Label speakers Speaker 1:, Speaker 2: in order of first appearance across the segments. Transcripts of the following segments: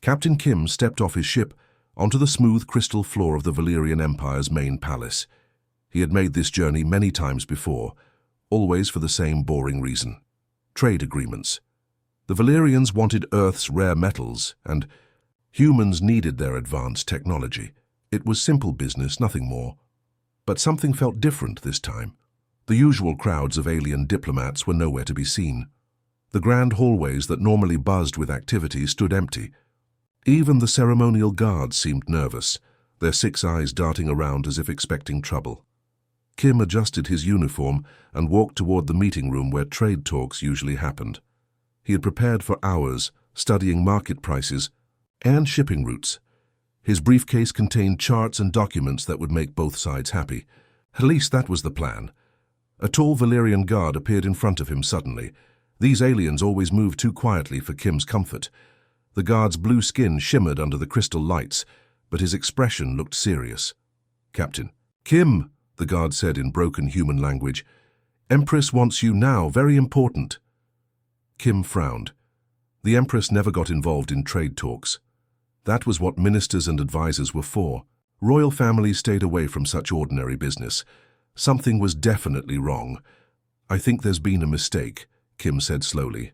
Speaker 1: Captain Kim stepped off his ship onto the smooth crystal floor of the Valyrian Empire's main palace. He had made this journey many times before, always for the same boring reason: trade agreements. The Valyrians wanted Earth's rare metals, and humans needed their advanced technology. It was simple business, nothing more. But something felt different this time. The usual crowds of alien diplomats were nowhere to be seen. The grand hallways that normally buzzed with activity stood empty. Even the ceremonial guards seemed nervous, their 6 eyes darting around as if expecting trouble. Kim adjusted his uniform and walked toward the meeting room where trade talks usually happened. He had prepared for hours, studying market prices and shipping routes. His briefcase contained charts and documents that would make both sides happy. At least that was the plan. A tall Valyrian guard appeared in front of him suddenly. These aliens always moved too quietly for Kim's comfort. The guard's blue skin shimmered under the crystal lights, but his expression looked serious. "Captain." "Kim," the guard said in broken human language. "Empress wants you now, very important." Kim frowned. The Empress never got involved in trade talks. That was what ministers and advisors were for. Royal families stayed away from such ordinary business. Something was definitely wrong. "I think there's been a mistake," Kim said slowly.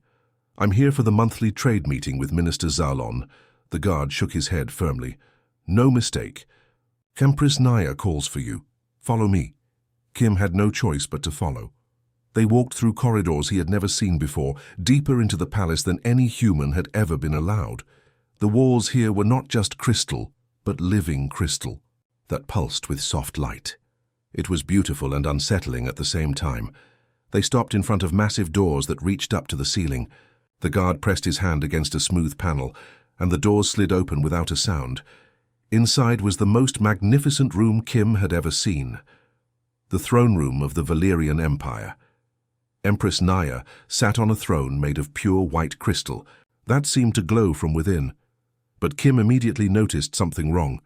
Speaker 1: "I'm here for the monthly trade meeting with Minister Zalon." The guard shook his head firmly. "No mistake. Empress Naya calls for you. Follow me." Kim had no choice but to follow. They walked through corridors he had never seen before, deeper into the palace than any human had ever been allowed. The walls here were not just crystal, but living crystal, that pulsed with soft light. It was beautiful and unsettling at the same time. They stopped in front of massive doors that reached up to the ceiling. The guard pressed his hand against a smooth panel, and the doors slid open without a sound. Inside was the most magnificent room Kim had ever seen. The throne room of the Valyrian Empire. Empress Naya sat on a throne made of pure white crystal that seemed to glow from within. But Kim immediately noticed something wrong.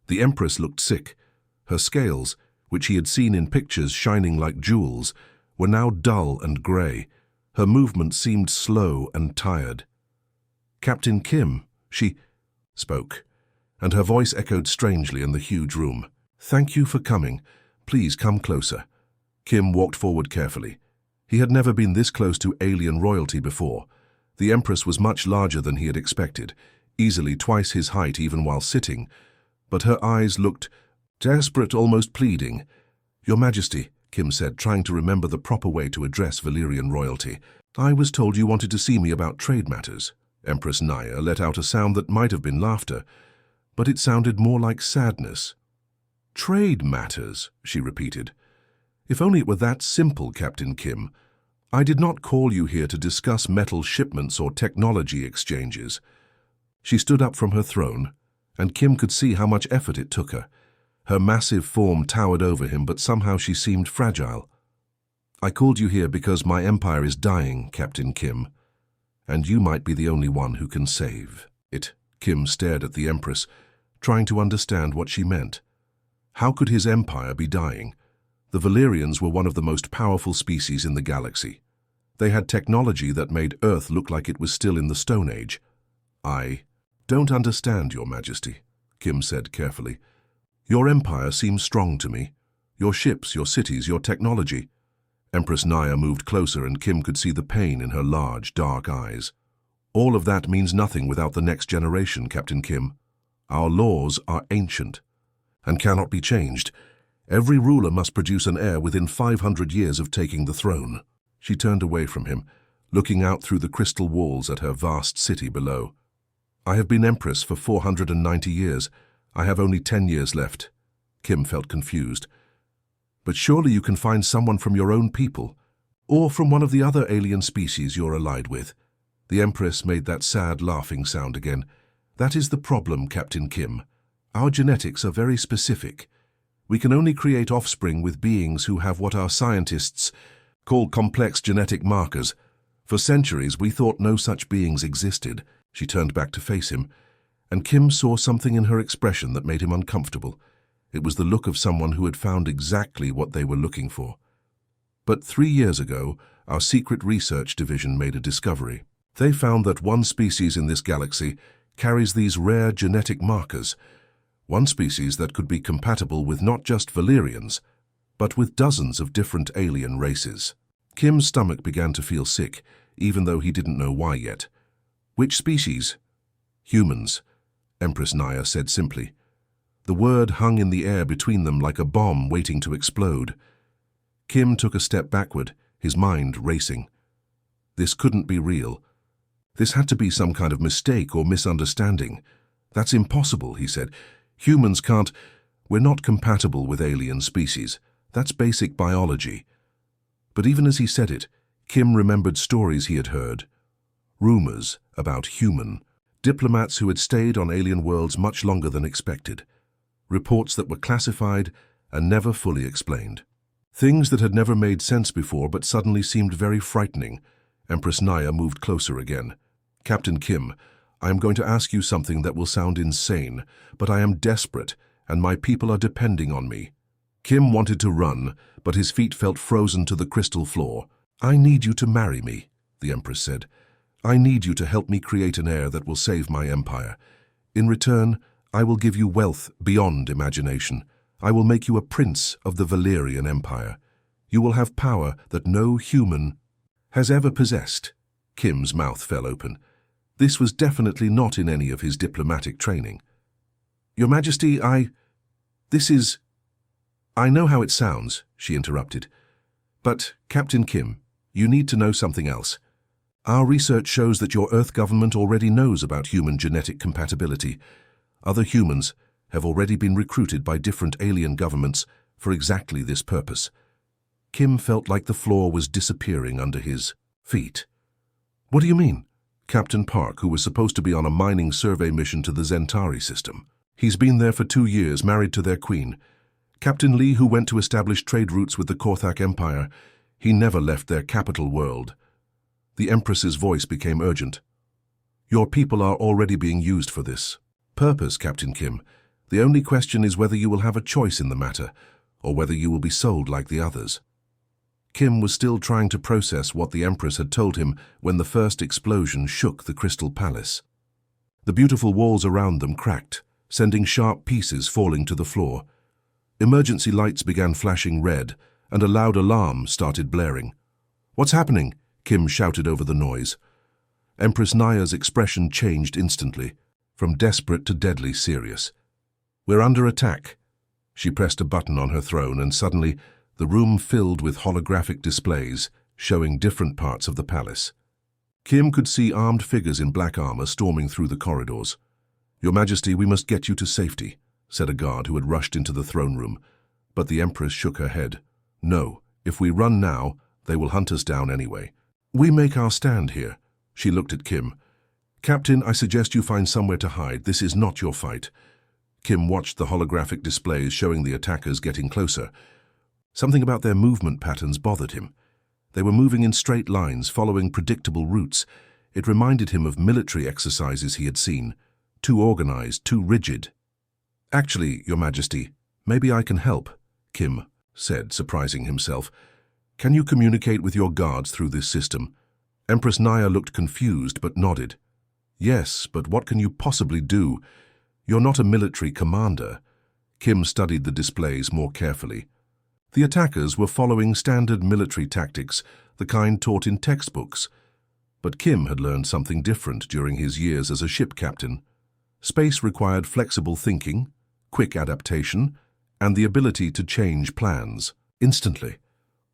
Speaker 1: The Empress looked sick. Her scales, which he had seen in pictures shining like jewels, were now dull and grey. Her movement seemed slow and tired. "Captain Kim," she spoke, and her voice echoed strangely in the huge room. "Thank you for coming. Please come closer." Kim walked forward carefully. He had never been this close to alien royalty before. The Empress was much larger than he had expected, easily twice his height even while sitting, but her eyes looked desperate, almost pleading. "Your Majesty," Kim said, trying to remember the proper way to address Valyrian royalty. "I was told you wanted to see me about trade matters." Empress Naya let out a sound that might have been laughter, but it sounded more like sadness. "Trade matters," she repeated. "If only it were that simple, Captain Kim. I did not call you here to discuss metal shipments or technology exchanges." She stood up from her throne, and Kim could see how much effort it took her. Her massive form towered over him, but somehow she seemed fragile. "I called you here because my empire is dying, Captain Kim, and you might be the only one who can save it." Kim stared at the Empress, trying to understand what she meant. How could his empire be dying? The Valyrians were one of the most powerful species in the galaxy. They had technology that made Earth look like it was still in the Stone Age. "I don't understand, Your Majesty," Kim said carefully. "Your empire seems strong to me. Your ships, your cities, your technology." Empress Naya moved closer, and Kim could see the pain in her large, dark eyes. "All of that means nothing without the next generation, Captain Kim. Our laws are ancient and cannot be changed. Every ruler must produce an heir within 500 years of taking the throne." She turned away from him, looking out through the crystal walls at her vast city below. "I have been Empress for 490 years. I have only 10 years left." Kim felt confused. "But surely you can find someone from your own people, or from one of the other alien species you're allied with." The Empress made that sad laughing sound again. "That is the problem, Captain Kim. Our genetics are very specific. We can only create offspring with beings who have what our scientists call complex genetic markers. For centuries, we thought no such beings existed." She turned back to face him, and Kim saw something in her expression that made him uncomfortable. It was the look of someone who had found exactly what they were looking for. "But 3 years ago, our secret research division made a discovery. They found that one species in this galaxy carries these rare genetic markers, one species that could be compatible with not just Valyrians, but with dozens of different alien races. Kim's stomach began to feel sick, even though he didn't know why yet. Which species? Humans, Empress Naya said simply. The word hung in the air between them like a bomb waiting to explode. Kim took a step backward, his mind racing. This couldn't be real. This had to be some kind of mistake or misunderstanding. That's impossible, he said. Humans can't. We're not compatible with alien species. That's basic biology. But even as he said it, Kim remembered stories he had heard. Rumors about human. Diplomats who had stayed on alien worlds much longer than expected. Reports that were classified and never fully explained. Things that had never made sense before but suddenly seemed very frightening. Empress Naya moved closer again. Captain Kim, I am going to ask you something that will sound insane, but I am desperate, and my people are depending on me. Kim wanted to run, but his feet felt frozen to the crystal floor. I need you to marry me, the Empress said. I need you to help me create an heir that will save my empire. In return, I will give you wealth beyond imagination. I will make you a prince of the Valyrian Empire. You will have power that no human has ever possessed. Kim's mouth fell open. This was definitely not in any of his diplomatic training. Your Majesty, I know how it sounds, she interrupted. But, Captain Kim, you need to know something else. Our research shows that your Earth government already knows about human genetic compatibility. Other humans have already been recruited by different alien governments for exactly this purpose. Kim felt like the floor was disappearing under his feet. What do you mean? Captain Park, who was supposed to be on a mining survey mission to the Zentari system. He's been there for 2 years, married to their queen. Captain Lee, who went to establish trade routes with the Korthak Empire, he never left their capital world. The Empress's voice became urgent. Your people are already being used for this purpose, Captain Kim. The only question is whether you will have a choice in the matter, or whether you will be sold like the others. Kim was still trying to process what the Empress had told him when the first explosion shook the Crystal Palace. The beautiful walls around them cracked, sending sharp pieces falling to the floor. Emergency lights began flashing red, and a loud alarm started blaring. What's happening? Kim shouted over the noise. Empress Naya's expression changed instantly, from desperate to deadly serious. We're under attack. She pressed a button on her throne, and suddenly the room filled with holographic displays showing different parts of the palace. Kim could see armed figures in black armor storming through the corridors. Your Majesty, we must get you to safety, said a guard who had rushed into the throne room. But the Empress shook her head. No, if we run now, they will hunt us down anyway. We make our stand here. She looked at Kim. Captain, I suggest you find somewhere to hide. This is not your fight. Kim watched the holographic displays showing the attackers getting closer. Something about their movement patterns bothered him. They were moving in straight lines, following predictable routes. It reminded him of military exercises he had seen. Too organized, too rigid. Actually, Your Majesty, maybe I can help, Kim said, surprising himself. Can you communicate with your guards through this system? Empress Naya looked confused but nodded. Yes, but what can you possibly do? You're not a military commander. Kim studied the displays more carefully. The attackers were following standard military tactics, the kind taught in textbooks. But Kim had learned something different during his years as a ship captain. Space required flexible thinking, quick adaptation, and the ability to change plans instantly.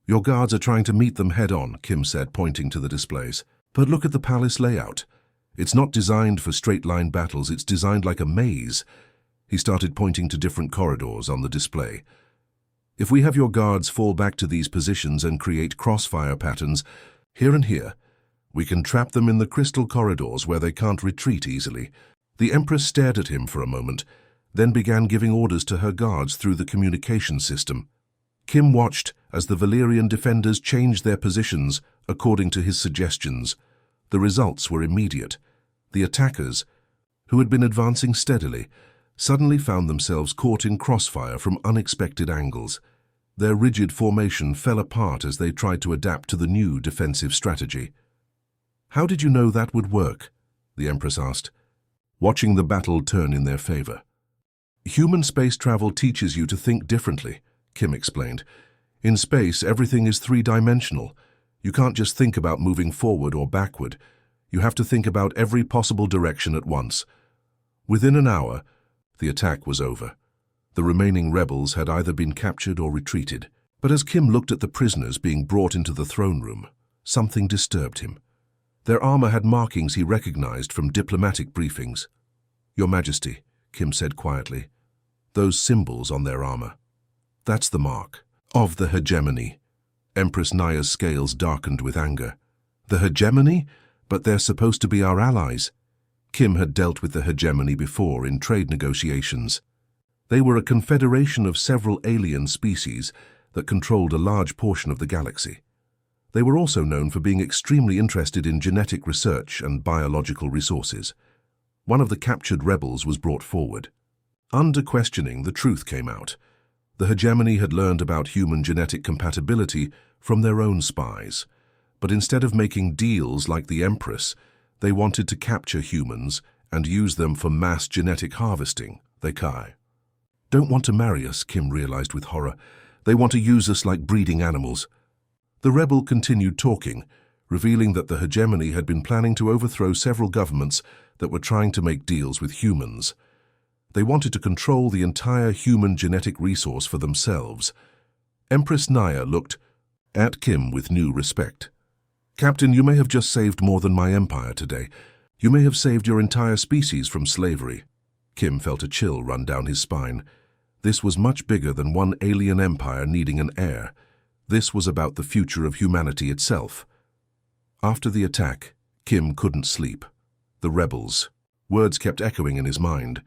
Speaker 1: Your guards are trying to meet them head-on, Kim said, pointing to the displays. But look at the palace layout. It's not designed for straight-line battles, it's designed like a maze. He started pointing to different corridors on the display. If we have your guards fall back to these positions and create crossfire patterns, here and here, we can trap them in the crystal corridors where they can't retreat easily. The Empress stared at him for a moment, then began giving orders to her guards through the communication system. Kim watched as the Valyrian defenders changed their positions according to his suggestions. The results were immediate. The attackers, who had been advancing steadily, suddenly found themselves caught in crossfire from unexpected angles. Their rigid formation fell apart as they tried to adapt to the new defensive strategy. How did you know that would work? The Empress asked. watching the battle turn in their favor. Human space travel teaches you to think differently, Kim explained. In space, everything is three-dimensional. You can't just think about moving forward or backward. You have to think about every possible direction at once. Within an hour, the attack was over. The remaining rebels had either been captured or retreated. But as Kim looked at the prisoners being brought into the throne room, something disturbed him. Their armor had markings he recognized from diplomatic briefings. "Your Majesty," Kim said quietly, "those symbols on their armor. That's the mark of the hegemony." Empress Naya's scales darkened with anger. "The hegemony? But they're supposed to be our allies." Kim had dealt with the hegemony before in trade negotiations. They were a confederation of several alien species that controlled a large portion of the galaxy. They were also known for being extremely interested in genetic research and biological resources. One of the captured rebels was brought forward. Under questioning, the truth came out. The hegemony had learned about human genetic compatibility from their own spies. But instead of making deals like the Empress, they wanted to capture humans and use them for mass genetic harvesting, they Kai. "Don't want to marry us," Kim realized with horror. "They want to use us like breeding animals." The rebel continued talking, revealing that the hegemony had been planning to overthrow several governments that were trying to make deals with humans. They wanted to control the entire human genetic resource for themselves. Empress Naya looked at Kim with new respect. "Captain, you may have just saved more than my empire today. You may have saved your entire species from slavery." Kim felt a chill run down his spine. This was much bigger than one alien empire needing an heir. This was about the future of humanity itself. After the attack, Kim couldn't sleep. The rebels. Words kept echoing in his mind.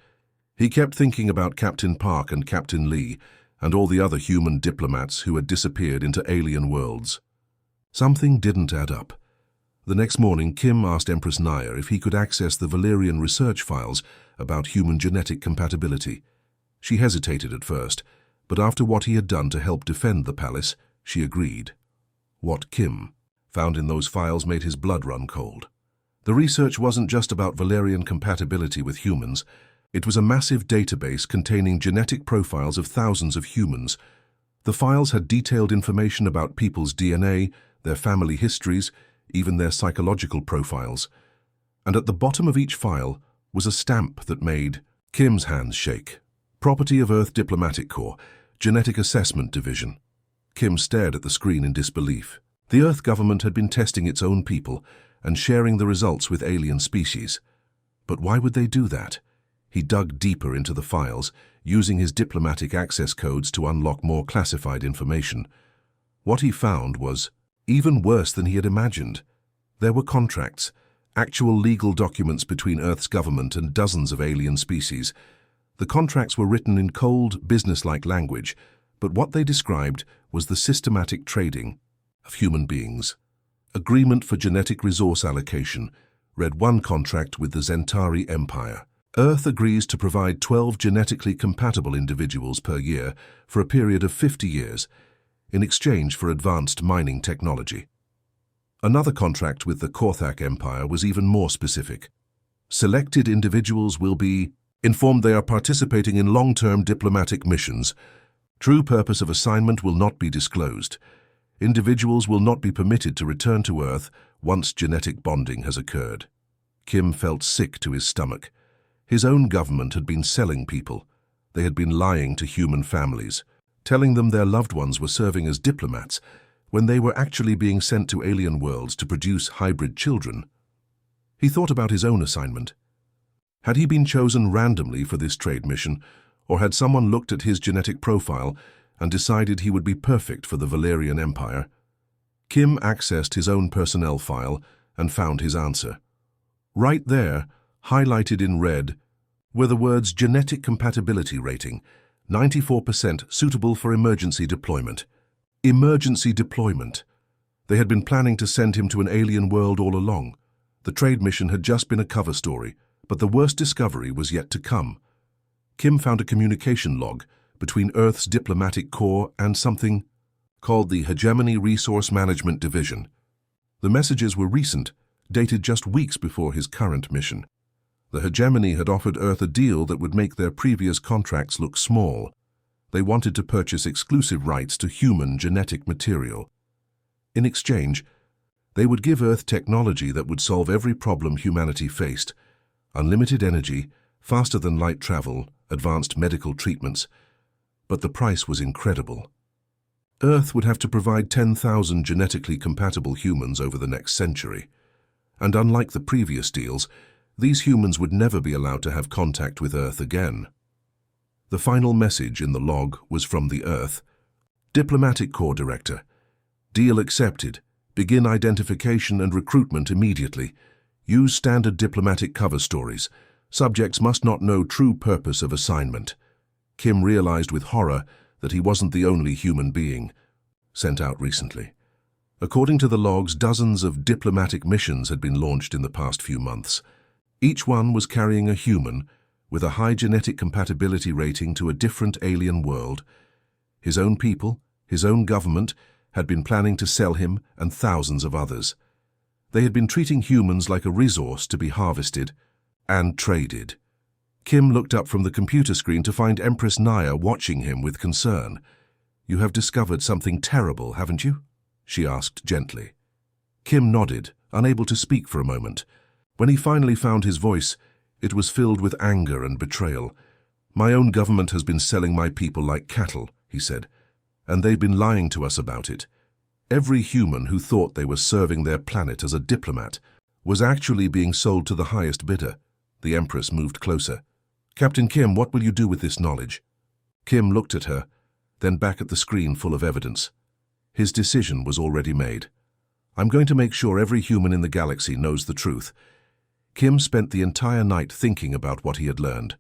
Speaker 1: He kept thinking about Captain Park and Captain Lee and all the other human diplomats who had disappeared into alien worlds. Something didn't add up. The next morning, Kim asked Empress Naya if he could access the Valerian research files about human genetic compatibility. She hesitated at first, but after what he had done to help defend the palace, she agreed. What Kim found in those files made his blood run cold. The research wasn't just about Valerian compatibility with humans. It was a massive database containing genetic profiles of thousands of humans. The files had detailed information about people's DNA, their family histories, even their psychological profiles. And at the bottom of each file was a stamp that made Kim's hands shake. Property of Earth Diplomatic Corps, Genetic Assessment Division. Kim stared at the screen in disbelief. The Earth government had been testing its own people and sharing the results with alien species. But why would they do that? He dug deeper into the files, using his diplomatic access codes to unlock more classified information. What he found was even worse than he had imagined. There were contracts, actual legal documents between Earth's government and dozens of alien species. The contracts were written in cold, businesslike language, but what they described was the systematic trading of human beings. Agreement for genetic resource allocation, read one contract with the Zentari Empire. Earth agrees to provide 12 genetically compatible individuals per year for a period of 50 years, in exchange for advanced mining technology. Another contract with the Korthak Empire was even more specific. Selected individuals will be informed they are participating in long-term diplomatic missions. True purpose of assignment will not be disclosed. Individuals will not be permitted to return to Earth once genetic bonding has occurred. Kim felt sick to his stomach. His own government had been selling people. They had been lying to human families, telling them their loved ones were serving as diplomats when they were actually being sent to alien worlds to produce hybrid children. He thought about his own assignment. Had he been chosen randomly for this trade mission, or had someone looked at his genetic profile and decided he would be perfect for the Valerian Empire? Kim accessed his own personnel file and found his answer. Right there, highlighted in red, were the words genetic compatibility rating, 94% suitable for emergency deployment. Emergency deployment. They had been planning to send him to an alien world all along. The trade mission had just been a cover story, but the worst discovery was yet to come. Kim found a communication log between Earth's diplomatic corps and something called the Hegemony Resource Management Division. The messages were recent, dated just weeks before his current mission. The hegemony had offered Earth a deal that would make their previous contracts look small. They wanted to purchase exclusive rights to human genetic material. In exchange, they would give Earth technology that would solve every problem humanity faced: unlimited energy, faster-than-light travel, advanced medical treatments. But the price was incredible. Earth would have to provide 10,000 genetically compatible humans over the next century. And unlike the previous deals, these humans would never be allowed to have contact with Earth again. The final message in the log was from the Earth. Diplomatic Corps Director. Deal accepted. Begin identification and recruitment immediately. Use standard diplomatic cover stories. Subjects must not know true purpose of assignment. Kim realized with horror that he wasn't the only human being sent out recently. According to the logs, dozens of diplomatic missions had been launched in the past few months. Each one was carrying a human with a high genetic compatibility rating to a different alien world. His own people, his own government, had been planning to sell him and thousands of others. They had been treating humans like a resource to be harvested and traded. Kim looked up from the computer screen to find Empress Naya watching him with concern. "You have discovered something terrible, haven't you?" she asked gently. Kim nodded, unable to speak for a moment. When he finally found his voice, it was filled with anger and betrayal. "My own government has been selling my people like cattle," he said, "and they've been lying to us about it. Every human who thought they were serving their planet as a diplomat was actually being sold to the highest bidder." The Empress moved closer. "Captain Kim, what will you do with this knowledge?" Kim looked at her, then back at the screen full of evidence. His decision was already made. "I'm going to make sure every human in the galaxy knows the truth." Kim spent the entire night thinking about what he had learned.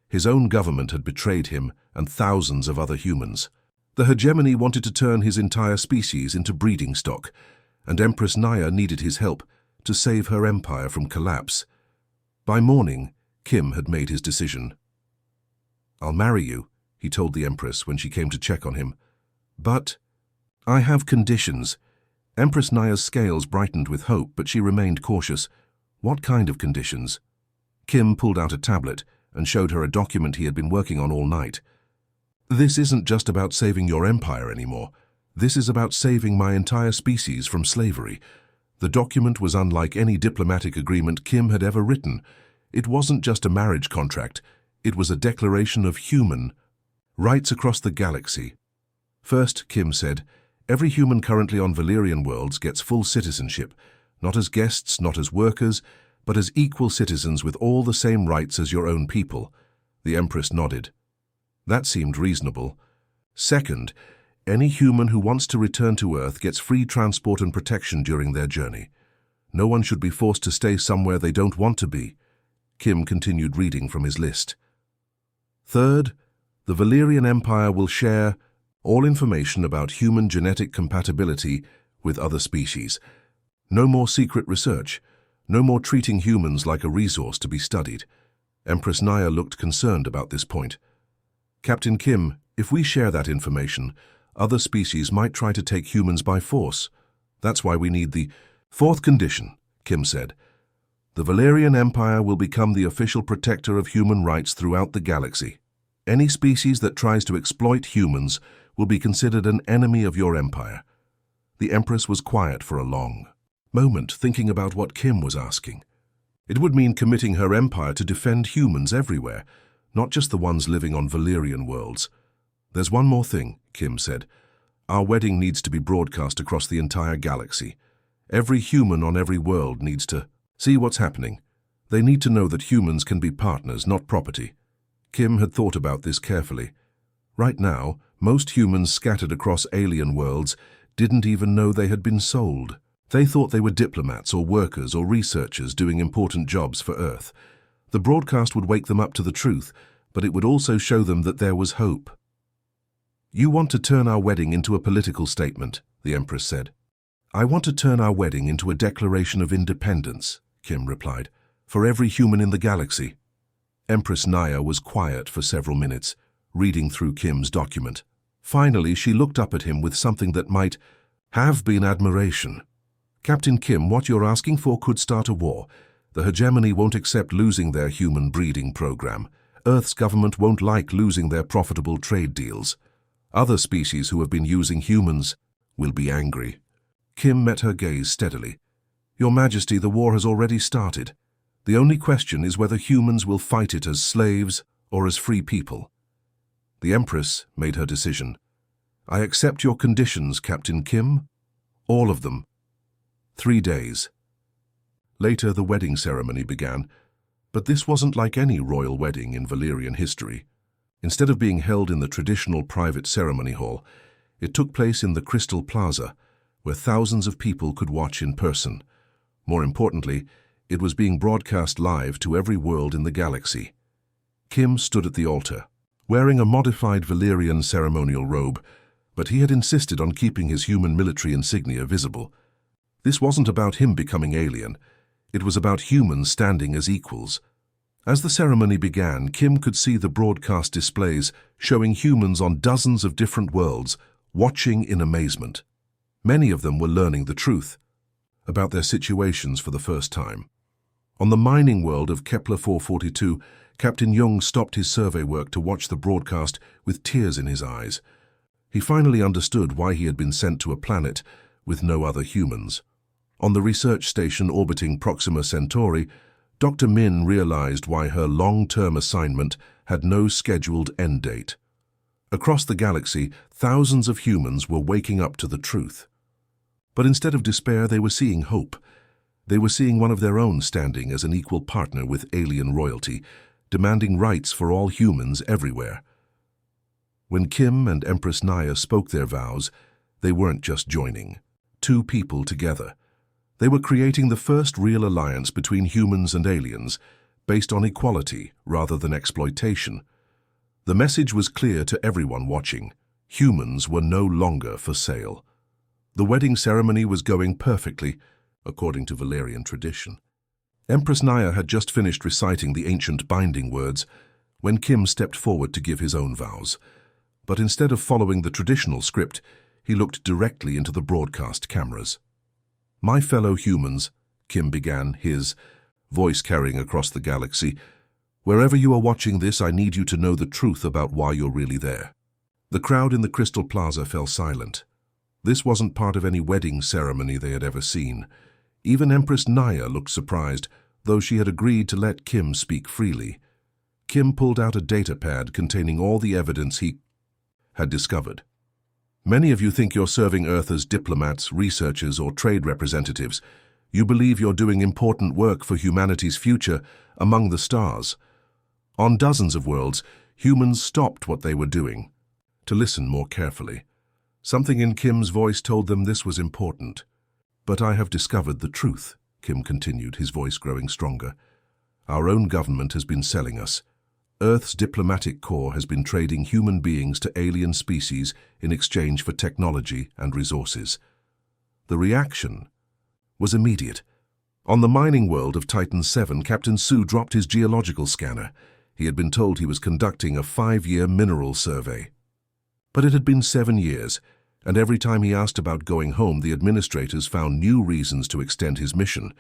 Speaker 1: His own government had betrayed him and thousands of other humans. The hegemony wanted to turn his entire species into breeding stock, and Empress Naya needed his help to save her empire from collapse. By morning, Kim had made his decision. "I'll marry you," he told the Empress when she came to check on him. "But I have conditions." Empress Naya's scales brightened with hope, but she remained cautious. "What kind of conditions?" Kim pulled out a tablet and showed her a document he had been working on all night. "This isn't just about saving your empire anymore. This is about saving my entire species from slavery." The document was unlike any diplomatic agreement Kim had ever written. It wasn't just a marriage contract. It was a declaration of human rights across the galaxy. First, Kim said, every human currently on Valerian worlds gets full citizenship, not as guests, not as workers, but as equal citizens with all the same rights as your own people. The Empress nodded. That seemed reasonable. Second, any human who wants to return to Earth gets free transport and protection during their journey. No one should be forced to stay somewhere they don't want to be. Kim continued reading from his list. Third, the Valerian Empire will share all information about human genetic compatibility with other species. No more secret research. No more treating humans like a resource to be studied. Empress Naya looked concerned about this point. "Captain Kim, if we share that information, other species might try to take humans by force. That's why we need the fourth condition," Kim said. "The Valerian Empire will become the official protector of human rights throughout the galaxy. Any species that tries to exploit humans will be considered an enemy of your empire." The Empress was quiet for a long moment, thinking about what Kim was asking. It would mean committing her empire to defend humans everywhere, not just the ones living on Valerian worlds. "There's one more thing," Kim said. "Our wedding needs to be broadcast across the entire galaxy. Every human on every world needs to see what's happening. They need to know that humans can be partners, not property." Kim had thought about this carefully. Right now, most humans scattered across alien worlds didn't even know they had been sold. They thought they were diplomats or workers or researchers doing important jobs for Earth. The broadcast would wake them up to the truth, but it would also show them that there was hope. "You want to turn our wedding into a political statement," the Empress said. "I want to turn our wedding into a declaration of independence," Kim replied, "for every human in the galaxy." Empress Naya was quiet for several minutes, reading through Kim's document. Finally, she looked up at him with something that might have been admiration. "Captain Kim, what you're asking for could start a war. The hegemony won't accept losing their human breeding program. Earth's government won't like losing their profitable trade deals. Other species who have been using humans will be angry. Kim met her gaze steadily. Your Majesty, the war has already started. The only question is whether humans will fight it as slaves or as free people. The Empress made her decision. I accept your conditions, Captain Kim. All of them. 3 days. Later, the wedding ceremony began, but this wasn't like any royal wedding in Valyrian history. Instead of being held in the traditional private ceremony hall, it took place in the Crystal Plaza, where thousands of people could watch in person. More importantly, it was being broadcast live to every world in the galaxy. Kim stood at the altar, wearing a modified Valyrian ceremonial robe, but he had insisted on keeping his human military insignia visible. This wasn't about him becoming alien. It was about humans standing as equals. As the ceremony began, Kim could see the broadcast displays showing humans on dozens of different worlds, watching in amazement. Many of them were learning the truth about their situations for the first time. On the mining world of Kepler 442, Captain Jung stopped his survey work to watch the broadcast with tears in his eyes. He finally understood why he had been sent to a planet with no other humans. On the research station orbiting Proxima Centauri, Dr. Min realized why her long-term assignment had no scheduled end date. Across the galaxy, thousands of humans were waking up to the truth. But instead of despair, they were seeing hope. They were seeing one of their own standing as an equal partner with alien royalty, demanding rights for all humans everywhere. When Kim and Empress Naya spoke their vows, they weren't just joining two people together. They were creating the first real alliance between humans and aliens, based on equality rather than exploitation. The message was clear to everyone watching. Humans were no longer for sale. The wedding ceremony was going perfectly, according to Valyrian tradition. Empress Naya had just finished reciting the ancient binding words when Kim stepped forward to give his own vows. But instead of following the traditional script, he looked directly into the broadcast cameras. My fellow humans, Kim began, his voice carrying across the galaxy, wherever you are watching this, I need you to know the truth about why you're really there. The crowd in the Crystal Plaza fell silent. This wasn't part of any wedding ceremony they had ever seen. Even Empress Naya looked surprised, though she had agreed to let Kim speak freely. Kim pulled out a data pad containing all the evidence he had discovered. Many of you think you're serving Earth as diplomats, researchers, or trade representatives. You believe you're doing important work for humanity's future among the stars. On dozens of worlds, humans stopped what they were doing to listen more carefully. Something in Kim's voice told them this was important. But I have discovered the truth, Kim continued, his voice growing stronger. Our own government has been selling us. Earth's diplomatic corps has been trading human beings to alien species in exchange for technology and resources. The reaction was immediate. On the mining world of Titan 7, Captain Su dropped his geological scanner. He had been told he was conducting a 5-year mineral survey. But it had been 7 years, and every time he asked about going home, the administrators found new reasons to extend his mission.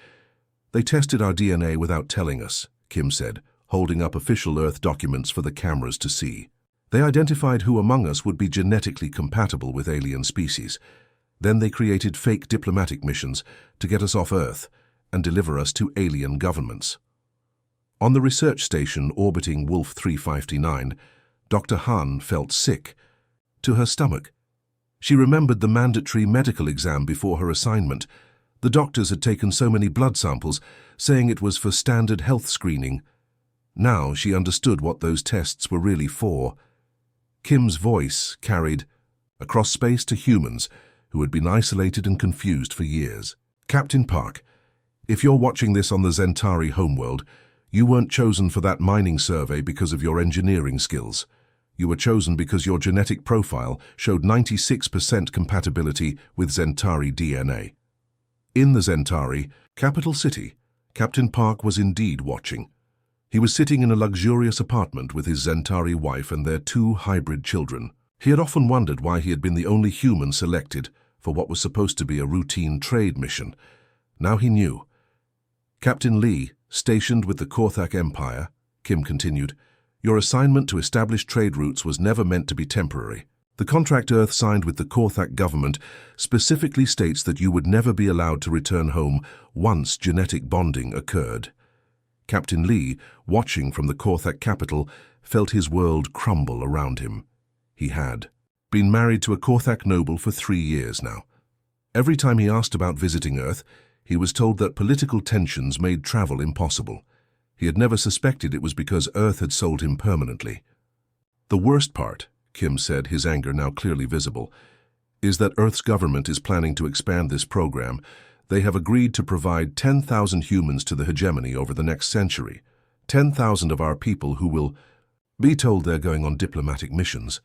Speaker 1: They tested our DNA without telling us, Kim said, holding up official Earth documents for the cameras to see. They identified who among us would be genetically compatible with alien species. Then they created fake diplomatic missions to get us off Earth and deliver us to alien governments. On the research station orbiting Wolf 359, Dr. Han felt sick to her stomach. She remembered the mandatory medical exam before her assignment. The doctors had taken so many blood samples, saying it was for standard health screening. Now she understood what those tests were really for. Kim's voice carried across space to humans who had been isolated and confused for years. Captain Park, if you're watching this on the Zentari homeworld, you weren't chosen for that mining survey because of your engineering skills. You were chosen because your genetic profile showed 96% compatibility with Zentari DNA. In the Zentari, capital city, Captain Park was indeed watching. He was sitting in a luxurious apartment with his Zentari wife and their 2 hybrid children. He had often wondered why he had been the only human selected for what was supposed to be a routine trade mission. Now he knew. Captain Lee, Stationed with the Korthak Empire, Kim continued, your assignment to establish trade routes was never meant to be temporary. The contract Earth signed with the Korthak government specifically states that you would never be allowed to return home once genetic bonding occurred. Captain Lee, watching from the Korthak capital, felt his world crumble around him. He had been married to a Korthak noble for 3 years now. Every time he asked about visiting Earth, he was told that political tensions made travel impossible. He had never suspected it was because Earth had sold him permanently. The worst part, Kim said, his anger now clearly visible, is that Earth's government is planning to expand this program. They have agreed to provide 10,000 humans to the hegemony over the next century. 10,000 of our people who will be told they're going on diplomatic missions,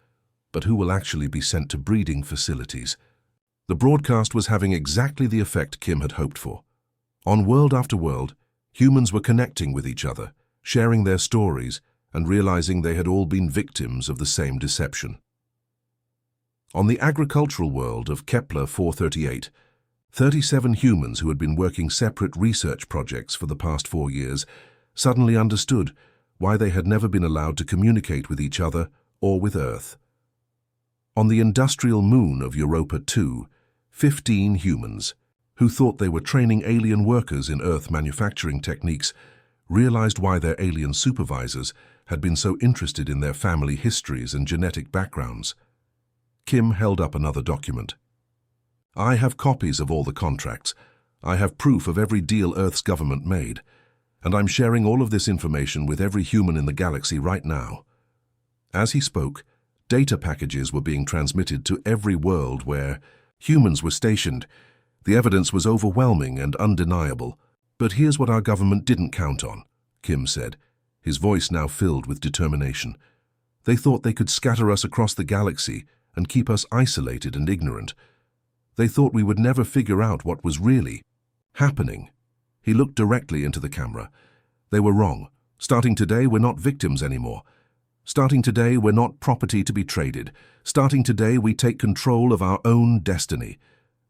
Speaker 1: but who will actually be sent to breeding facilities. The broadcast was having exactly the effect Kim had hoped for. On world after world, humans were connecting with each other, sharing their stories, and realizing they had all been victims of the same deception. On the agricultural world of Kepler 438, 37 humans who had been working separate research projects for the past 4 years suddenly understood why they had never been allowed to communicate with each other or with Earth. On the industrial moon of Europa 2, 15 humans, who thought they were training alien workers in Earth manufacturing techniques, realized why their alien supervisors had been so interested in their family histories and genetic backgrounds. Kim held up another document. I have copies of all the contracts. I have proof of every deal Earth's government made, and I'm sharing all of this information with every human in the galaxy right now. As he spoke, data packages were being transmitted to every world where humans were stationed. The evidence was overwhelming and undeniable. But here's what our government didn't count on, Kim said, his voice now filled with determination. They thought they could scatter us across the galaxy and keep us isolated and ignorant. They thought we would never figure out what was really happening. He looked directly into the camera. They were wrong. Starting today, we're not victims anymore. Starting today, we're not property to be traded. Starting today, we take control of our own destiny.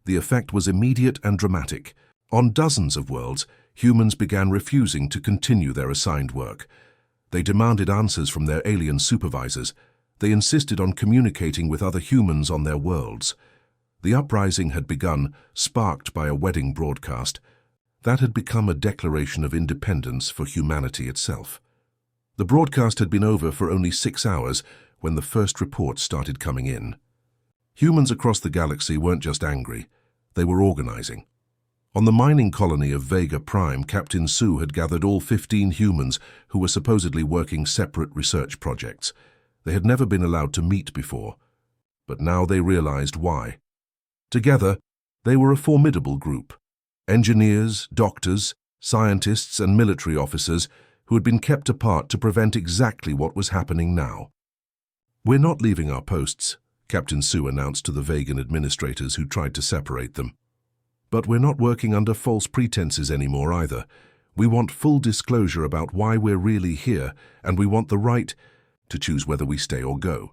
Speaker 1: The effect was immediate and dramatic. On dozens of worlds, humans began refusing to continue their assigned work. They demanded answers from their alien supervisors. They insisted on communicating with other humans on their worlds. The uprising had begun, sparked by a wedding broadcast. That had become a declaration of independence for humanity itself. The broadcast had been over for only 6 hours when the first reports started coming in. Humans across the galaxy weren't just angry, they were organizing. On the mining colony of Vega Prime, Captain Sue had gathered all 15 humans who were supposedly working separate research projects. They had never been allowed to meet before, but now they realized why. Together, they were a formidable group. Engineers, doctors, scientists, and military officers who had been kept apart to prevent exactly what was happening now. We're not leaving our posts, Captain Sue announced to the Vegan administrators who tried to separate them. But we're not working under false pretenses anymore either. We want full disclosure about why we're really here, and we want the right to choose whether we stay or go.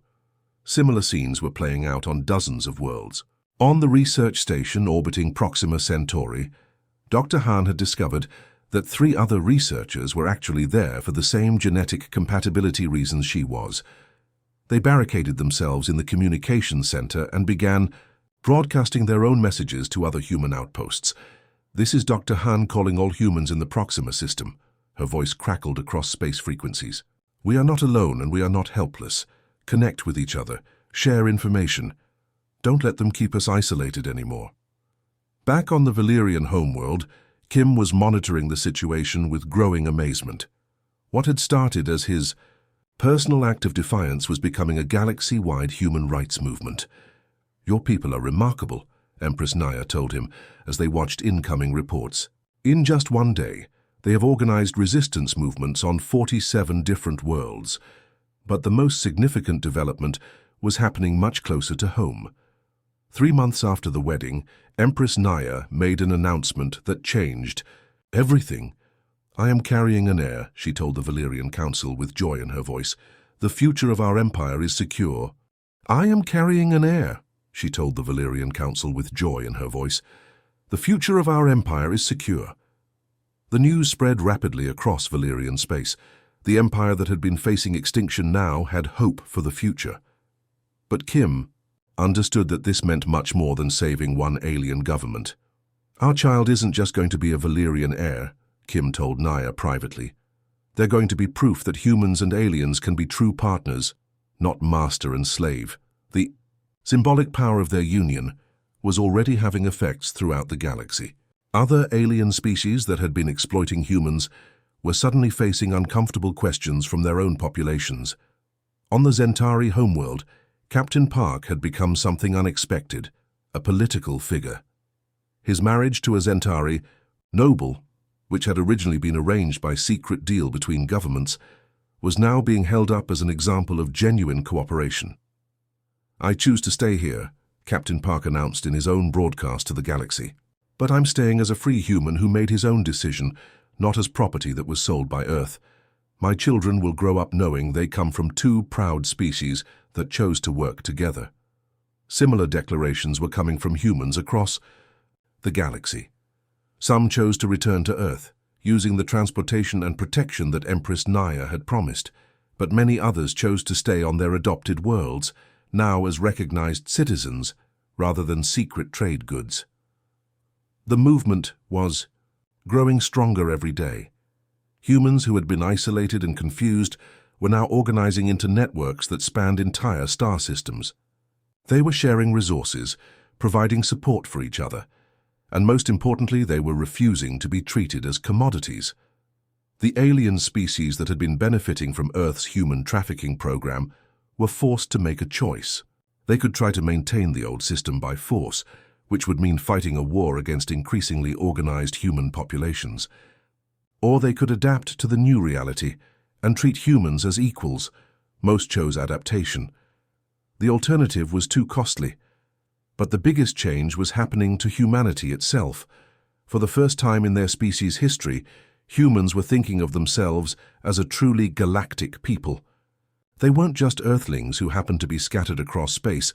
Speaker 1: Similar scenes were playing out on dozens of worlds. On the research station orbiting Proxima Centauri, Dr. Han had discovered that 3 other researchers were actually there for the same genetic compatibility reasons she was. They barricaded themselves in the communications center and began broadcasting their own messages to other human outposts. This is Dr. Han calling all humans in the Proxima system. Her voice crackled across space frequencies. We are not alone and we are not helpless. Connect with each other. Share information. Don't let them keep us isolated anymore. Back on the Valyrian homeworld, Kim was monitoring the situation with growing amazement. What had started as his personal act of defiance was becoming a galaxy-wide human rights movement. Your people are remarkable, Empress Naya told him as they watched incoming reports. In just one day, they have organized resistance movements on 47 different worlds. But the most significant development was happening much closer to home. 3 months after the wedding, Empress Naya made an announcement that changed everything. I am carrying an heir, she told the Valyrian Council with joy in her voice. The future of our empire is secure. I am carrying an heir, she told the Valyrian Council with joy in her voice. The future of our empire is secure. The news spread rapidly across Valyrian space. The empire that had been facing extinction now had hope for the future. But Kim understood that this meant much more than saving one alien government. "Our child isn't just going to be a Valyrian heir," Kim told Naya privately. "They're going to be proof that humans and aliens can be true partners, not master and slave." The symbolic power of their union was already having effects throughout the galaxy. Other alien species that had been exploiting humans were suddenly facing uncomfortable questions from their own populations. On the Zentari homeworld, Captain Park had become something unexpected, a political figure. His marriage to a Zentari, noble, which had originally been arranged by secret deal between governments, was now being held up as an example of genuine cooperation. "I choose to stay here," Captain Park announced in his own broadcast to the galaxy. "But I'm staying as a free human who made his own decision, not as property that was sold by Earth. My children will grow up knowing they come from two proud species that chose to work together." Similar declarations were coming from humans across the galaxy. Some chose to return to Earth, using the transportation and protection that Empress Naya had promised, but many others chose to stay on their adopted worlds, now as recognized citizens rather than secret trade goods. The movement was growing stronger every day. Humans who had been isolated and confused were now organizing into networks that spanned entire star systems. They were sharing resources, providing support for each other, and most importantly, they were refusing to be treated as commodities. The alien species that had been benefiting from Earth's human trafficking program were forced to make a choice. They could try to maintain the old system by force, which would mean fighting a war against increasingly organized human populations. Or they could adapt to the new reality and treat humans as equals. Most chose adaptation. The alternative was too costly. But the biggest change was happening to humanity itself. For the first time in their species' history, humans were thinking of themselves as a truly galactic people. They weren't just Earthlings who happened to be scattered across space.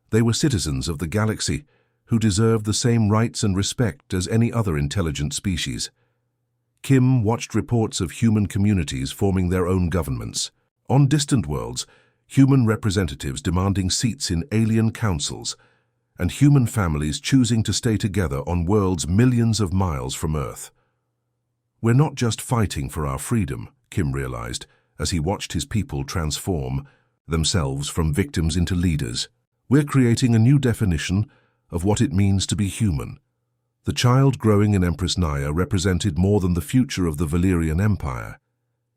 Speaker 1: They were citizens of the galaxy, who deserved the same rights and respect as any other intelligent species. Kim watched reports of human communities forming their own governments. On distant worlds, human representatives demanding seats in alien councils, and human families choosing to stay together on worlds millions of miles from Earth. "We're not just fighting for our freedom," Kim realized as he watched his people transform themselves from victims into leaders. "We're creating a new definition of what it means to be human." The child growing in Empress Naya represented more than the future of the Valyrian Empire.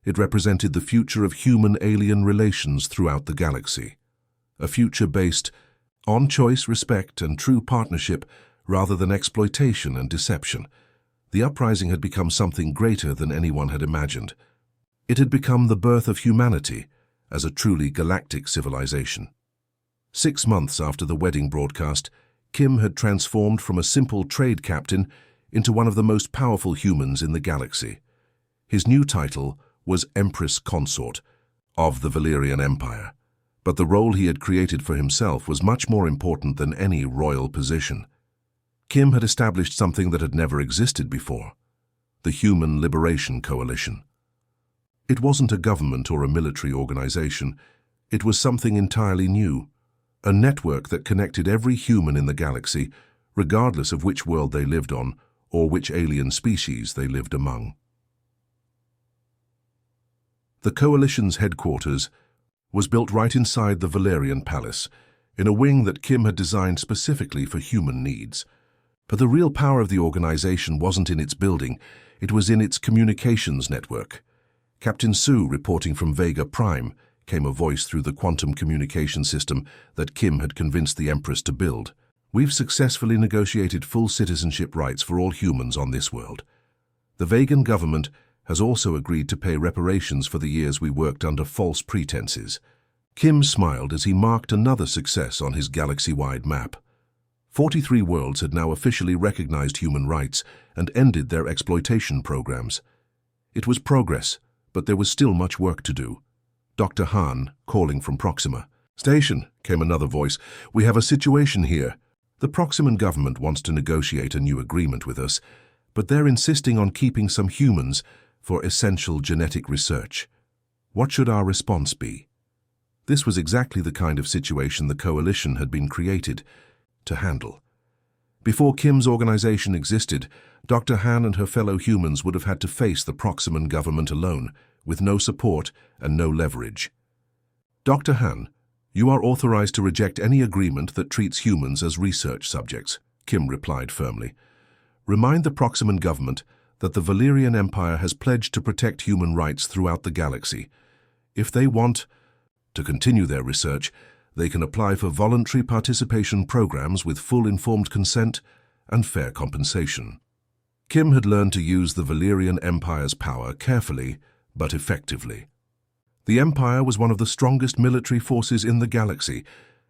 Speaker 1: It represented the future of human-alien relations throughout the galaxy. A future based on choice, respect, and true partnership rather than exploitation and deception. The uprising had become something greater than anyone had imagined. It had become the birth of humanity as a truly galactic civilization. 6 months after the wedding broadcast, Kim had transformed from a simple trade captain into one of the most powerful humans in the galaxy. His new title was Empress Consort of the Valyrian Empire, but the role he had created for himself was much more important than any royal position. Kim had established something that had never existed before: the Human Liberation Coalition. It wasn't a government or a military organization. It was something entirely new, a network that connected every human in the galaxy, regardless of which world they lived on or which alien species they lived among. The coalition's headquarters was built right inside the Valyrian Palace, in a wing that Kim had designed specifically for human needs. But the real power of the organization wasn't in its building, it was in its communications network. Captain Sue, reporting from Vega Prime, came a voice through the quantum communication system that Kim had convinced the Empress to build. "We've successfully negotiated full citizenship rights for all humans on this world. The Vegan government has also agreed to pay reparations for the years we worked under false pretenses." Kim smiled as he marked another success on his galaxy-wide map. 43 worlds had now officially recognized human rights and ended their exploitation programs. It was progress, but there was still much work to do. Dr. Hahn, calling from Proxima. "Station," came another voice. "We have a situation here. The Proximan government wants to negotiate a new agreement with us, but they're insisting on keeping some humans for essential genetic research. What should our response be? This was exactly the kind of situation the coalition had been created to handle. Before Kim's organization existed, Dr. Han and her fellow humans would have had to face the Proximan government alone, with no support and no leverage. Dr. Han, you are authorized to reject any agreement that treats humans as research subjects, Kim replied firmly. Remind the Proximan government that the Valyrian Empire has pledged to protect human rights throughout the galaxy. If they want to continue their research, they can apply for voluntary participation programs with full informed consent and fair compensation. Kim had learned to use the Valyrian Empire's power carefully but effectively. The Empire was one of the strongest military forces in the galaxy,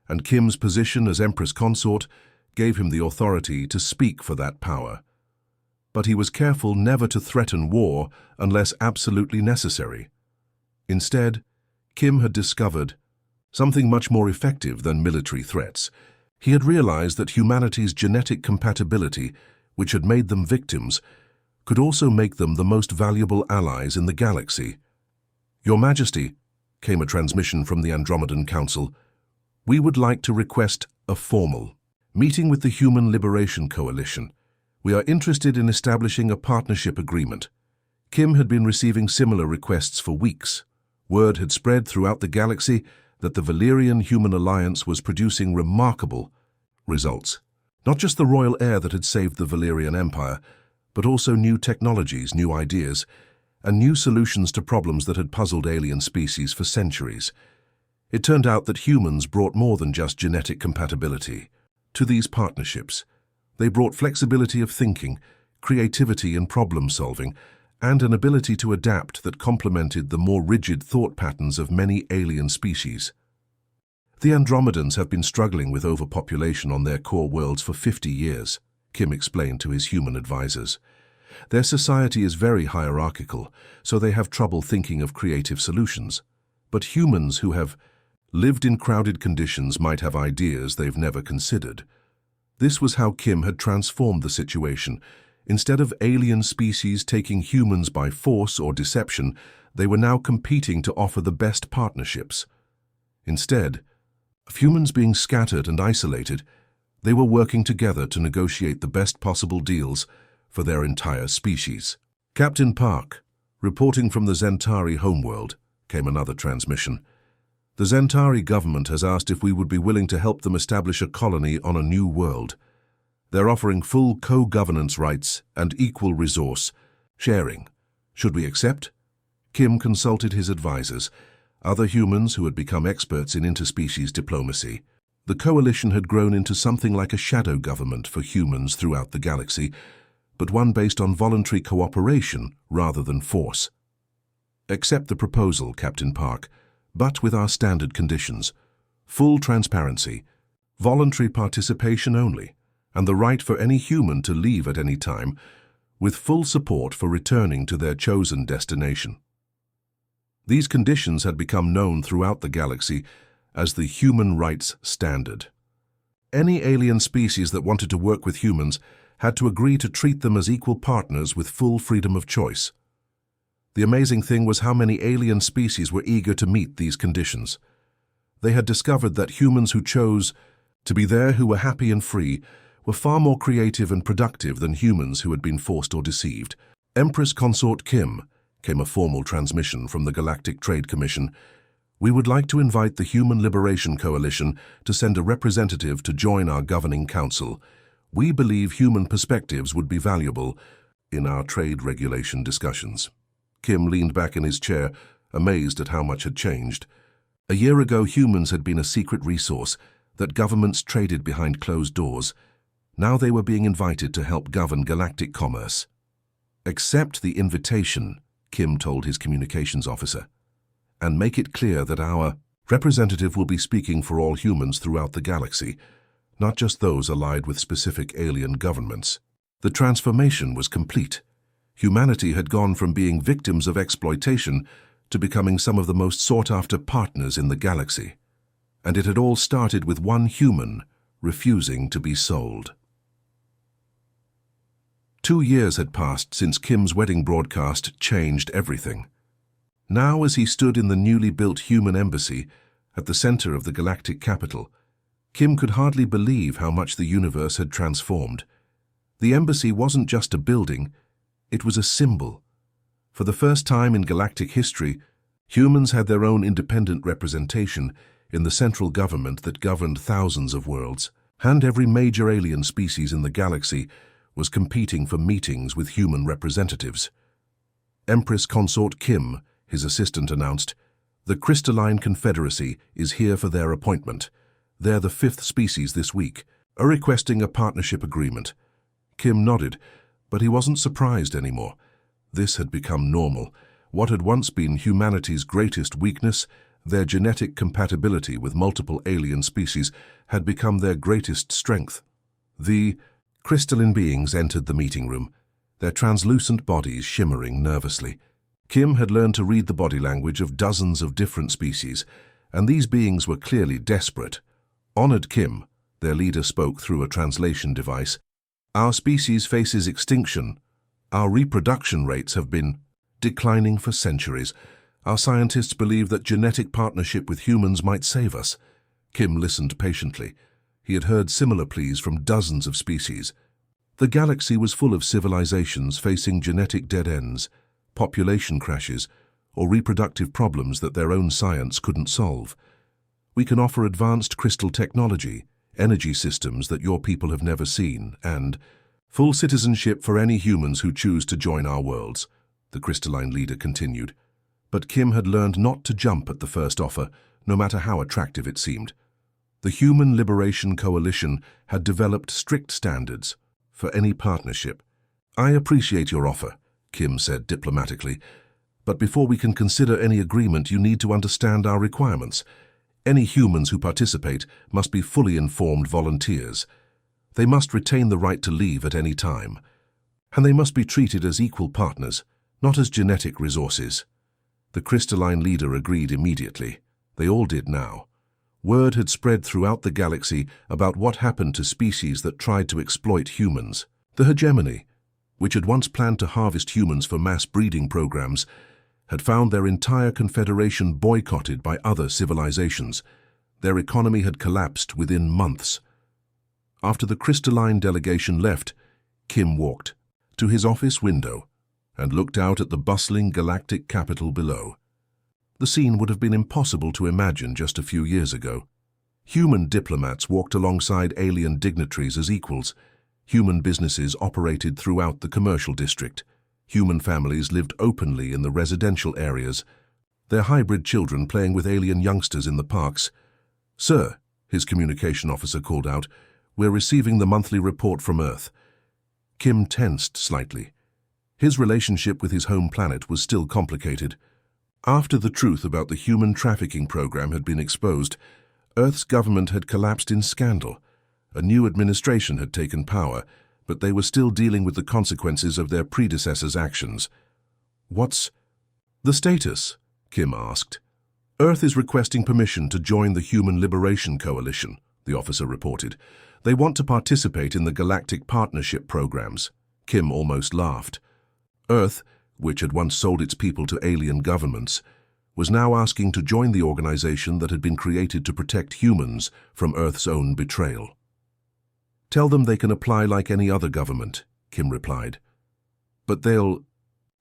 Speaker 1: and Kim's position as Empress Consort gave him the authority to speak for that power. But he was careful never to threaten war unless absolutely necessary. Instead, Kim had discovered something much more effective than military threats. He had realized that humanity's genetic compatibility, which had made them victims, could also make them the most valuable allies in the galaxy. Your Majesty, came a transmission from the Andromedan Council, we would like to request a formal meeting with the Human Liberation Coalition. We are interested in establishing a partnership agreement. Kim had been receiving similar requests for weeks. Word had spread throughout the galaxy that the Valyrian-Human Alliance was producing remarkable results. Not just the royal heir that had saved the Valyrian Empire, but also new technologies, new ideas, and new solutions to problems that had puzzled alien species for centuries. It turned out that humans brought more than just genetic compatibility to these partnerships. They brought flexibility of thinking, creativity in problem-solving, and an ability to adapt that complemented the more rigid thought patterns of many alien species. The Andromedans have been struggling with overpopulation on their core worlds for 50 years, Kim explained to his human advisors. Their society is very hierarchical, so they have trouble thinking of creative solutions. But humans who have lived in crowded conditions might have ideas they've never considered. This was how Kim had transformed the situation. Instead of alien species taking humans by force or deception, they were now competing to offer the best partnerships. Instead of humans being scattered and isolated, they were working together to negotiate the best possible deals for their entire species. Captain Park, reporting from the Zentari homeworld, came another transmission. The Zentari government has asked if we would be willing to help them establish a colony on a new world. They're offering full co-governance rights and equal resource sharing. Should we accept? Kim consulted his advisors, other humans who had become experts in interspecies diplomacy. The coalition had grown into something like a shadow government for humans throughout the galaxy, but one based on voluntary cooperation rather than force. Accept the proposal, Captain Park, but with our standard conditions: full transparency, voluntary participation only, and the right for any human to leave at any time, with full support for returning to their chosen destination. These conditions had become known throughout the galaxy as the human rights standard. Any alien species that wanted to work with humans had to agree to treat them as equal partners with full freedom of choice. The amazing thing was how many alien species were eager to meet these conditions. They had discovered that humans who chose to be there, who were happy and free, were far more creative and productive than humans who had been forced or deceived. Empress Consort Kim, came a formal transmission from the Galactic Trade Commission. We would like to invite the Human Liberation Coalition to send a representative to join our governing council. We believe human perspectives would be valuable in our trade regulation discussions. Kim leaned back in his chair, amazed at how much had changed. A year ago, humans had been a secret resource that governments traded behind closed doors. Now they were being invited to help govern galactic commerce. Accept the invitation, Kim told his communications officer, and make it clear that our representative will be speaking for all humans throughout the galaxy, not just those allied with specific alien governments. The transformation was complete. Humanity had gone from being victims of exploitation to becoming some of the most sought-after partners in the galaxy. And it had all started with one human refusing to be sold. 2 years had passed since Kim's wedding broadcast changed everything. Now, as he stood in the newly built human embassy at the center of the galactic capital, Kim could hardly believe how much the universe had transformed. The embassy wasn't just a building, it was a symbol. For the first time in galactic history, humans had their own independent representation in the central government that governed thousands of worlds, and every major alien species in the galaxy was competing for meetings with human representatives. Empress Consort Kim, his assistant, announced, "The Crystalline Confederacy is here for their appointment. They're the 5th species this week, are requesting a partnership agreement." Kim nodded, but he wasn't surprised anymore. This had become normal. What had once been humanity's greatest weakness, their genetic compatibility with multiple alien species, had become their greatest strength. The crystalline beings entered the meeting room, their translucent bodies shimmering nervously. Kim had learned to read the body language of dozens of different species, and these beings were clearly desperate. "Honored Kim," their leader spoke through a translation device, "our species faces extinction. Our reproduction rates have been declining for centuries. Our scientists believe that genetic partnership with humans might save us." Kim listened patiently. He had heard similar pleas from dozens of species. The galaxy was full of civilizations facing genetic dead ends, population crashes, or reproductive problems that their own science couldn't solve. "We can offer advanced crystal technology, energy systems that your people have never seen, and full citizenship for any humans who choose to join our worlds," the crystalline leader continued. But Kim had learned not to jump at the first offer, no matter how attractive it seemed. The Human Liberation Coalition had developed strict standards for any partnership. "I appreciate your offer," Kim said diplomatically, "but before we can consider any agreement, you need to understand our requirements. Any humans who participate must be fully informed volunteers. They must retain the right to leave at any time. And they must be treated as equal partners, not as genetic resources." The crystalline leader agreed immediately. They all did now. Word had spread throughout the galaxy about what happened to species that tried to exploit humans. The hegemony, which had once planned to harvest humans for mass breeding programs, had found their entire confederation boycotted by other civilizations. Their economy had collapsed within months. After the crystalline delegation left, Kim walked to his office window and looked out at the bustling galactic capital below. The scene would have been impossible to imagine just a few years ago. Human diplomats walked alongside alien dignitaries as equals. Human businesses operated throughout the commercial district. Human families lived openly in the residential areas, their hybrid children playing with alien youngsters in the parks. "Sir," his communication officer called out, "we're receiving the monthly report from Earth." Kim tensed slightly. His relationship with his home planet was still complicated. After the truth about the human trafficking program had been exposed, Earth's government had collapsed in scandal. A new administration had taken power, but they were still dealing with the consequences of their predecessors' actions. "What's the status?" Kim asked. "Earth is requesting permission to join the Human Liberation Coalition," the officer reported. "They want to participate in the galactic partnership programs." Kim almost laughed. Earth, which had once sold its people to alien governments, was now asking to join the organization that had been created to protect humans from Earth's own betrayal. "Tell them they can apply like any other government," Kim replied. "But they'll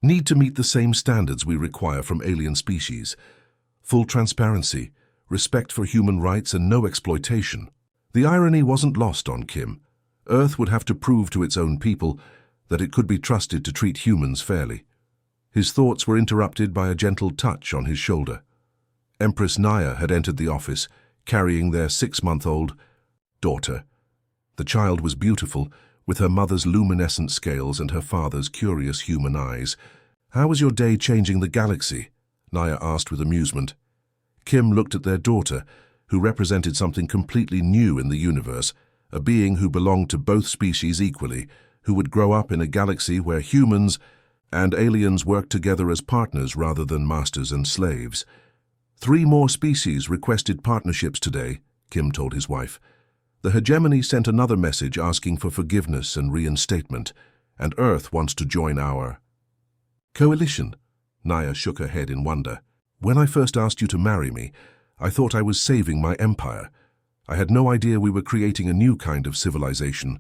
Speaker 1: need to meet the same standards we require from alien species. Full transparency, respect for human rights, and no exploitation." The irony wasn't lost on Kim. Earth would have to prove to its own people that it could be trusted to treat humans fairly. His thoughts were interrupted by a gentle touch on his shoulder. Empress Naya had entered the office, carrying their 6-month-old daughter. The child was beautiful, with her mother's luminescent scales and her father's curious human eyes. "How was your day changing the galaxy?" Naya asked with amusement. Kim looked at their daughter, who represented something completely new in the universe, a being who belonged to both species equally, who would grow up in a galaxy where humans and aliens worked together as partners rather than masters and slaves. 3 more species requested partnerships today," Kim told his wife. The hegemony sent another message asking for forgiveness and reinstatement. and Earth wants to join our coalition. Naya shook her head in wonder. When I first asked you to marry me, I thought I was saving my empire. I had no idea we were creating a new kind of civilization.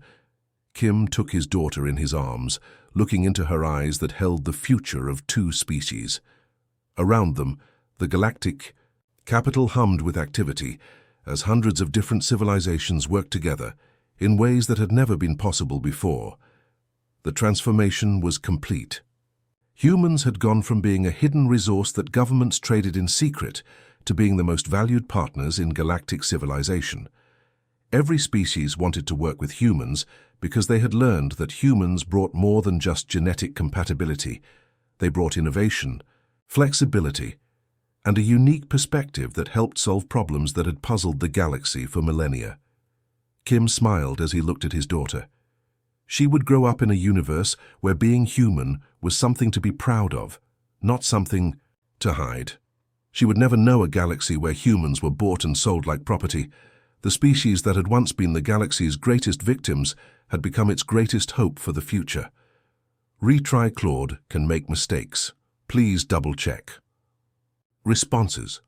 Speaker 1: Kim took his daughter in his arms, looking into her eyes that held the future of two species. Around them, the Galactic capital hummed with activity as hundreds of different civilizations worked together in ways that had never been possible before. The transformation was complete. Humans had gone from being a hidden resource that governments traded in secret to being the most valued partners in galactic civilization. Every species wanted to work with humans because they had learned that humans brought more than just genetic compatibility. They brought innovation, flexibility, and a unique perspective that helped solve problems that had puzzled the galaxy for millennia. Kim smiled as he looked at his daughter. She would grow up in a universe where being human was something to be proud of, not something to hide. She would never know a galaxy where humans were bought and sold like property. The species that had once been the galaxy's greatest victims had become its greatest hope for the future. Retry Claude can make mistakes. Please double-check. Responses.